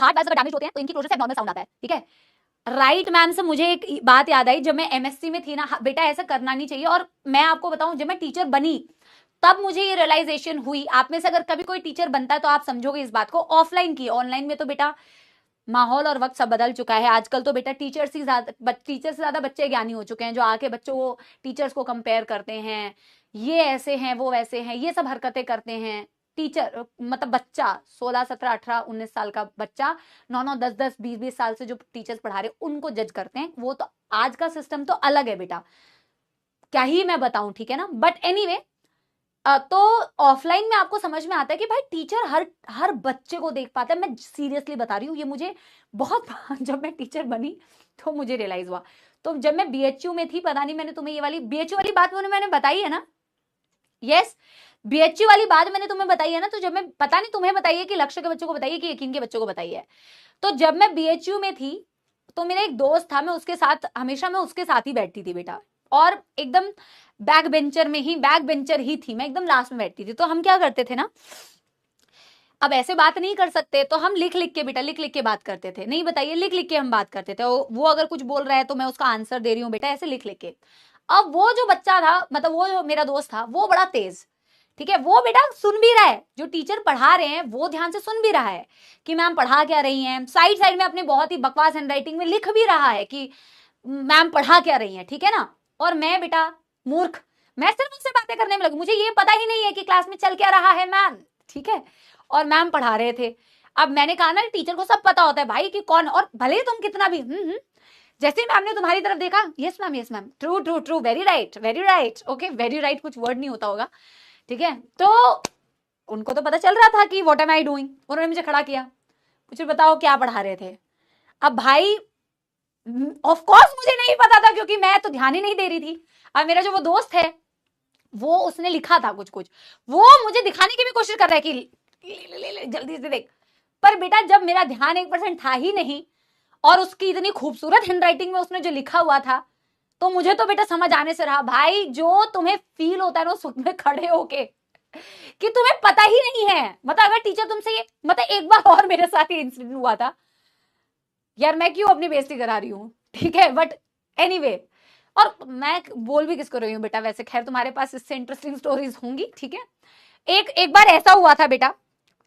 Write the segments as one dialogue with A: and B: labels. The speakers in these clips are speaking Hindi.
A: तो हार्ट वाल्व्स अगर डैमेज होते हैं तो इनकी क्लोजर से एब्नॉर्मल साउंड आता है, ठीक है। राइट मैम से मुझे एक बात याद आई, जब मैं एमएससी में थी ना, बेटा ऐसा करना नहीं चाहिए। और मैं आपको बताऊं, जब मैं टीचर बनी तब मुझे ये रियलाइजेशन हुई। आप में से अगर कभी कोई टीचर बनता है तो आप समझोगे इस बात को। ऑफलाइन की, ऑनलाइन में तो बेटा माहौल और वक्त सब बदल चुका है। आजकल तो बेटा टीचर से ज्यादा बच्चे ज्ञानी हो चुके हैं, जो आके बच्चों को, टीचर्स को कंपेयर करते हैं, ये ऐसे हैं वो वैसे हैं, ये सब हरकतें करते हैं। टीचर मतलब बच्चा 16 17 18 19 साल का बच्चा 9 9 10 10 20 20 साल से जो टीचर्स पढ़ा रहे उनको जज करते हैं। वो तो आज का सिस्टम तो अलग है बेटा, क्या ही मैं बताऊं, ठीक है ना। बट एनीवे, तो ऑफलाइन में आपको समझ में आता है कि भाई टीचर हर बच्चे को देख पाता है। मैं सीरियसली बता रही हूँ, ये मुझे बहुत जब मैं टीचर बनी तो मुझे रियलाइज हुआ। तो जब मैं बीएचयू में थी, पता नहीं मैंने तुम्हें ये वाली बीएचयू वाली बात मैंने बताई है ना, यस बीएचयू वाली बात मैंने तुम्हें बताई है ना। तो जब मैं, पता नहीं तुम्हें बताइए कि लक्ष्य के बच्चों को बताइए कि यकीन के बच्चों को बताई है। तो जब मैं बीएचयू में थी तो मेरा एक दोस्त था, मैं उसके साथ हमेशा मैं उसके साथ ही बैठती थी बेटा, और एकदम बैक बेंचर ही थी मैं, एकदम लास्ट में बैठती थी। तो हम क्या करते थे ना, अब ऐसे बात नहीं कर सकते तो हम लिख लिख के बेटा, लिख लिख के बात करते थे। नहीं बताइए, लिख लिख के हम बात करते थे। वो अगर कुछ बोल रहा है तो मैं उसका आंसर दे रही हूँ बेटा, ऐसे लिख लिख के। अब वो जो बच्चा था, मतलब वो जो मेरा दोस्त था, वो बड़ा तेज, ठीक है। वो बेटा सुन भी रहा है, जो टीचर पढ़ा रहे हैं वो ध्यान से सुन भी रहा है कि मैम पढ़ा क्या रही हैं। साइड साइड में अपने बहुत ही बकवास हैंडराइटिंग में लिख भी रहा है कि मैम पढ़ा क्या रही हैं, ठीक है ना। और मैं बेटा मूर्ख, मैं सिर्फ उससे बातें करने में लगी, मुझे ये पता ही नहीं है कि क्लास में चल क्या रहा है मैम, ठीक है। और मैम पढ़ा रहे थे। अब मैंने कहा ना, टीचर को सब पता होता है भाई कि कौन, और भले तुम कितना भी जैसे मैम ने तुम्हारी तरफ देखा, yes ma'am, true true true, very right, okay, very right कुछ वर्ड नहीं होता होगा, ठीक है। तो उनको तो पता चल रहा था कि व्हाट एम आई डूइंग। उन्होंने मुझे खड़ा किया, मुझे बताओ क्या पढ़ा रहे थे। अब भाई ऑफ कोर्स मुझे नहीं पता था, क्योंकि मैं तो ध्यान ही नहीं दे रही थी। अब मेरा जो वो दोस्त है, वो उसने लिखा था कुछ, वो मुझे दिखाने की भी कोशिश कर रहा है कि ले, जल्दी से देख। पर बेटा जब मेरा ध्यान 1% था ही नहीं, और उसकी इतनी खूबसूरत हैंडराइटिंग में उसने जो लिखा हुआ था, तो मुझे तो बेटा समझ आने से रहा। भाई जो तुम्हें फील होता है ना सुख में खड़े होके, कि तुम्हें पता ही नहीं है, मतलब अगर टीचर तुमसे ये, मतलब एक बार और मेरे साथ ये इंसिडेंट हुआ था यार, मैं क्यों अपनी बेइज्जती करा रही हूँ, ठीक है। बट एनीवे, और मैं बोल भी किसको रही हूँ बेटा, वैसे खैर तुम्हारे पास इससे इंटरेस्टिंग स्टोरीज होंगी, ठीक है। एक बार ऐसा हुआ था बेटा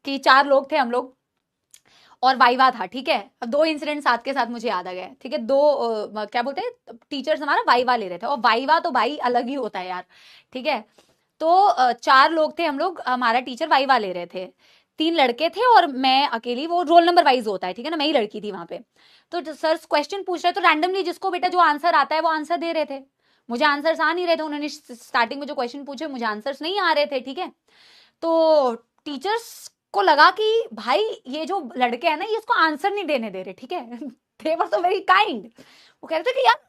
A: कि 4 लोग थे हम लोग, और वाइवा था, ठीक है। अब 2 इंसिडेंट साथ के साथ मुझे याद आ गए, ठीक है। 2 क्या बोलते हैं, टीचर्स हमारा वाइवा ले रहे थे, और वाइवा तो भाई अलग ही होता है यार, ठीक है। तो 4 लोग थे हम लोग, हमारा टीचर वाइवा ले रहे थे। 3 लड़के थे और मैं अकेली, वो रोल नंबर वाइज होता है, ठीक है ना, मैं ही लड़की थी वहां पे। तो सर क्वेश्चन पूछ रहे, तो रैंडमली जिसको बेटा जो आंसर आता है वो आंसर दे रहे थे। मुझे आंसर्स आ नहीं रहे थे, उन्होंने स्टार्टिंग में जो क्वेश्चन पूछे मुझे आंसर्स नहीं आ रहे थे, ठीक है। तो टीचर्स को लगा कि भाई ये जो लड़के हैं ना, ये इसको आंसर नहीं देने दे रहे, ठीक है। दे वर सो वेरी काइंड। वो कह रहे थे कि यार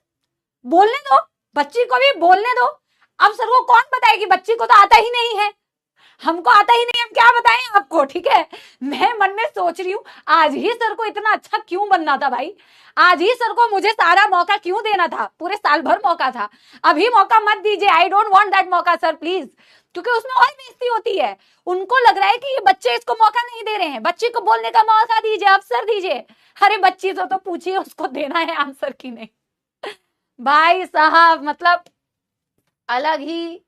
A: बोलने दो, बच्ची को भी बोलने दो। अब सर को कौन बताए कि बच्ची को तो आता ही नहीं है, हमको आता ही नहीं, हम क्या बताएं आपको, ठीक है। मैं मन में सोच रही हूँ, आज ही सर को इतना अच्छा क्यों बनना था भाई, आज ही सर को मुझे सारा मौका क्यों देना था, पूरे साल भर मौका था, अभी मौका मत दीजिए, आई डोंट वांट दैट मौका सर प्लीज, क्योंकि उसमें और बेइज्जती होती है। उनको लग रहा है कि ये बच्चे इसको मौका नहीं दे रहे हैं, बच्ची को बोलने का मौका दीजिए, अवसर दीजिए। अरे बच्ची तो पूछिए उसको देना है आंसर की नहीं। भाई साहब मतलब अलग ही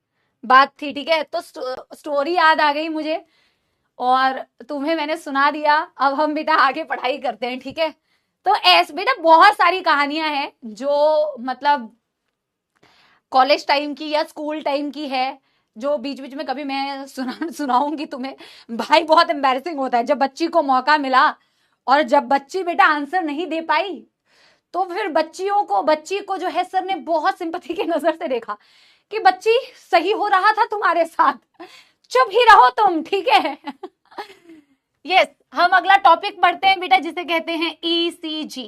A: बात थी, ठीक है। तो स्टोरी याद आ गई मुझे, और तुम्हें मैंने सुना दिया। अब हम बेटा आगे पढ़ाई करते हैं, ठीक है। तो ऐसे बेटा बहुत सारी कहानियां हैं जो मतलब कॉलेज टाइम की या स्कूल टाइम की है, जो बीच बीच में कभी मैं सुनाऊंगी तुम्हें। भाई बहुत एम्बैरेसिंग होता है जब बच्ची को मौका मिला, और जब बच्ची बेटा आंसर नहीं दे पाई, तो फिर बच्ची को जो है सर ने बहुत सिंपैथी की नजर से देखा कि बच्ची सही हो रहा था तुम्हारे साथ, चुप ही रहो तुम, ठीक है। यस हम अगला टॉपिक पढ़ते हैं बेटा, जिसे कहते हैं ECG।